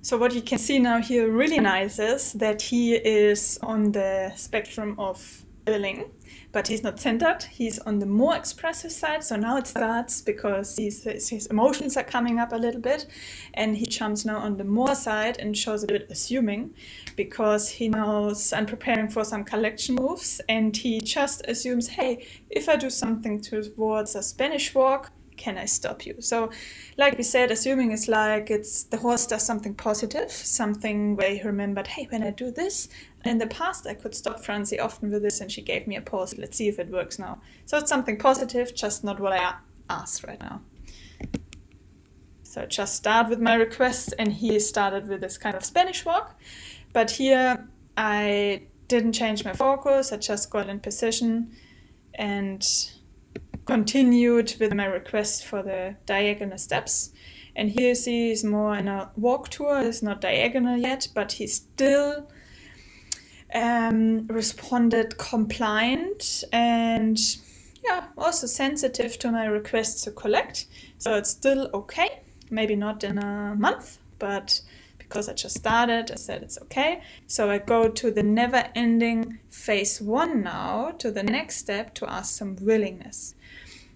So what you can see now here really nice is that he is on the spectrum of willing, but he's not centered. He's on the more expressive side. So now it starts because his emotions are coming up a little bit, and he jumps now on the more side and shows a bit assuming, because he knows I'm preparing for some collection moves, and he just assumes, hey, if I do something towards a Spanish walk, can I stop you? So like we said, assuming is like it's the horse does something positive, something where he remembered, hey, when I do this, in the past I could stop Franzi often with this and she gave me a pause. Let's see if it works now. So it's something positive, just not what I asked right now. So I just start with my request, and he started with this kind of Spanish walk. But here I didn't change my focus. I just got in position and continued with my request for the diagonal steps. And here you see he's more in a walk tour. It's not diagonal yet, but he still responded compliant and also sensitive to my request to collect. So it's still okay. Maybe not in a month, but because I just started, I said it's okay. So I go to the never-ending phase 1 now, to the next step, to ask some willingness.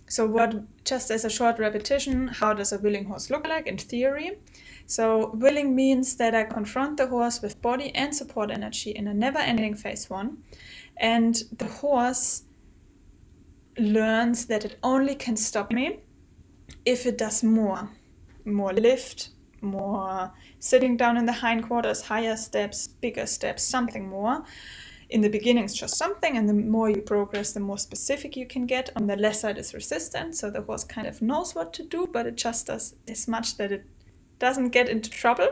So just as a short repetition, how does a willing horse look like in theory? So willing means that I confront the horse with body and support energy in a never-ending phase 1, and the horse learns that it only can stop me if it does more lift, more sitting down in the hindquarters, higher steps, bigger steps, something more. In the beginning, it's just something, and the more you progress, the more specific you can get. On the left side is resistance, so the horse kind of knows what to do, but it just does as much that it doesn't get into trouble,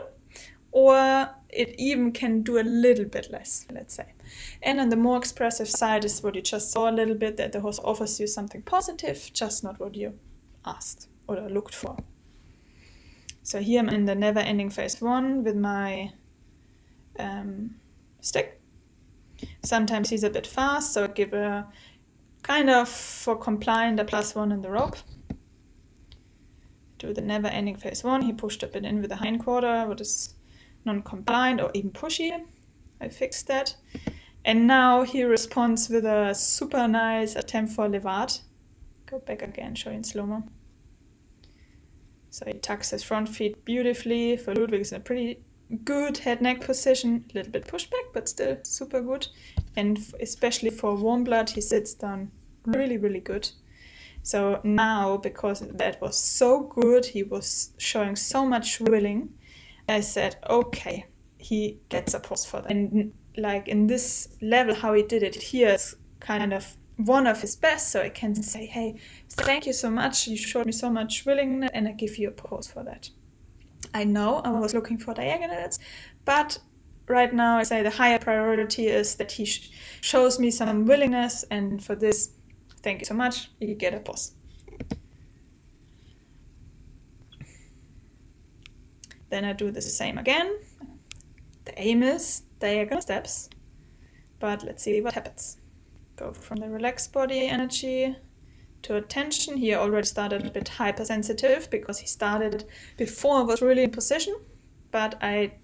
or it even can do a little bit less, let's say. And on the more expressive side is what you just saw a little bit, that the horse offers you something positive, just not what you asked or looked for. So here I'm in the never-ending phase 1 with my stick. Sometimes he's a bit fast, so I give a kind of, for compliant, a +1 in the rope. Do the never-ending phase 1. He pushed a bit in with the hindquarter, what is non-compliant or even pushy. I fixed that. And now he responds with a super nice attempt for levat. Go back again, show you in slow-mo. So he tucks his front feet beautifully. For Ludwig, it's a pretty good head-neck position, a little bit pushback, but still super good. And especially for warm blood, he sits down really, really good. So now, because that was so good, he was showing so much willing, I said, okay, he gets a pause for that. And like in this level, how he did it here is kind of one of his best, so I can say, hey, thank you so much, you showed me so much willingness, and I give you a pause for that. I know I was looking for diagonals, but right now I say the higher priority is that he shows me some willingness, and for this, thank you so much, you get a pause. Then I do the same again. The aim is diagonal steps, but let's see what happens. Go from the relaxed body energy to attention. He already started a bit hypersensitive because he started before, was really in position, but I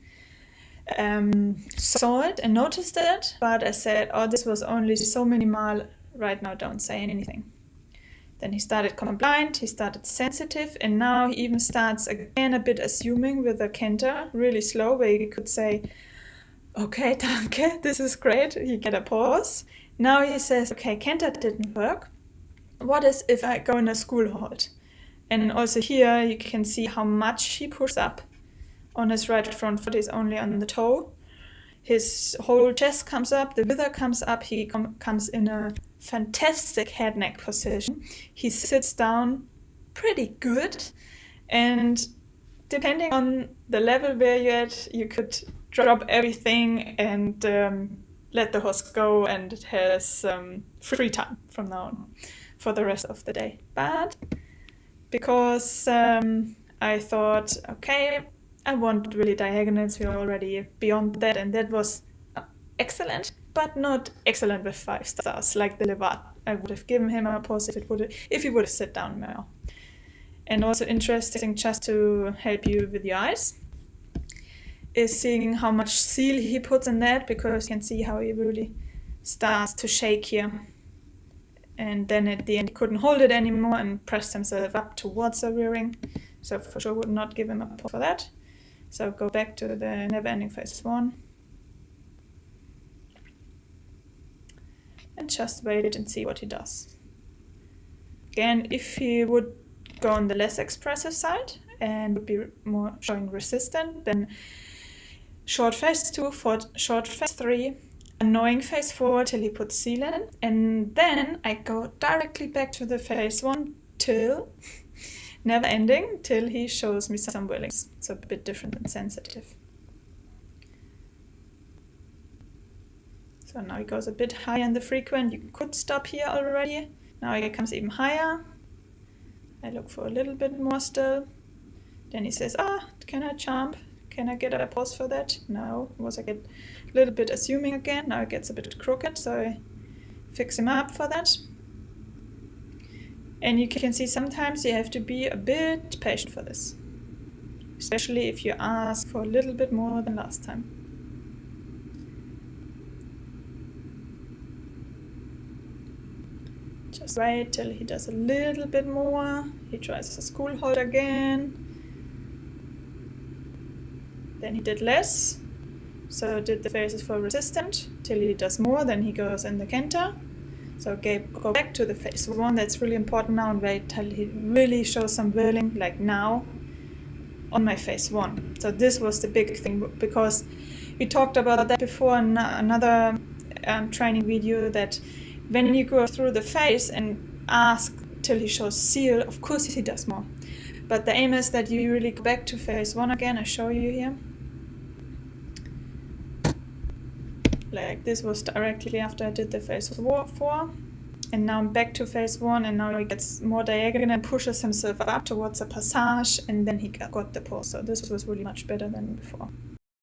saw it and noticed it, but I said, oh, this was only so minimal, right now don't say anything. Then he started compliant, he started sensitive, and now he even starts again a bit assuming with a canter, really slow, where you could say, okay, danke, this is great, you get a pause. Now he says, okay, canter didn't work. What is if I go in a school halt? And also here you can see how much he pushes up. On his right front foot is only on the toe. His whole chest comes up, the wither comes up, he comes in a fantastic head-neck position. He sits down pretty good, and depending on the level where you're at, you could drop everything and let the horse go, and it has free time from now on for the rest of the day. But because I thought, okay, I want really diagonals, we're already beyond that, and that was excellent, but not excellent with 5 stars, like the levat. I would have given him a pause if he would have sat down more. And also interesting, just to help you with your eyes, is seeing how much seal he puts in that, because you can see how he really starts to shake here. And then at the end he couldn't hold it anymore and pressed himself up towards the rearing. So for sure would not give him a pause for that. So go back to the never-ending phase 1. And just wait and see what he does. Again, if he would go on the less expressive side and would be more showing resistant, then short phase 2, for short phase 3, annoying phase 4 till he puts seal in, and then I go directly back to the phase 1 till never ending, till he shows me some willings. So a bit different than sensitive. So now he goes a bit higher in the frequent. You could stop here already. Now he comes even higher. I look for a little bit more still. Then he says, can I jump? Can I get a pause for that? No, was I get a little bit assuming again. Now it gets a bit crooked, so I fix him up for that. And you can see sometimes you have to be a bit patient for this, especially if you ask for a little bit more than last time. Just wait till he does a little bit more. He tries the school hold again. Then he did less, so did the phases for resistant, till he does more, then he goes in the canter. So go back to the phase 1, that's really important now, and wait till he really shows some whirling, like now, on my phase 1. So this was the big thing, because we talked about that before in another training video, that when you go through the phase and ask till he shows seal, of course he does more. But the aim is that you really go back to phase 1 again. I show you here. Like this was directly after I did the phase 4. And now I'm back to phase 1, and now he gets more diagonal and pushes himself up towards the passage, and then he got the pause. So this was really much better than before.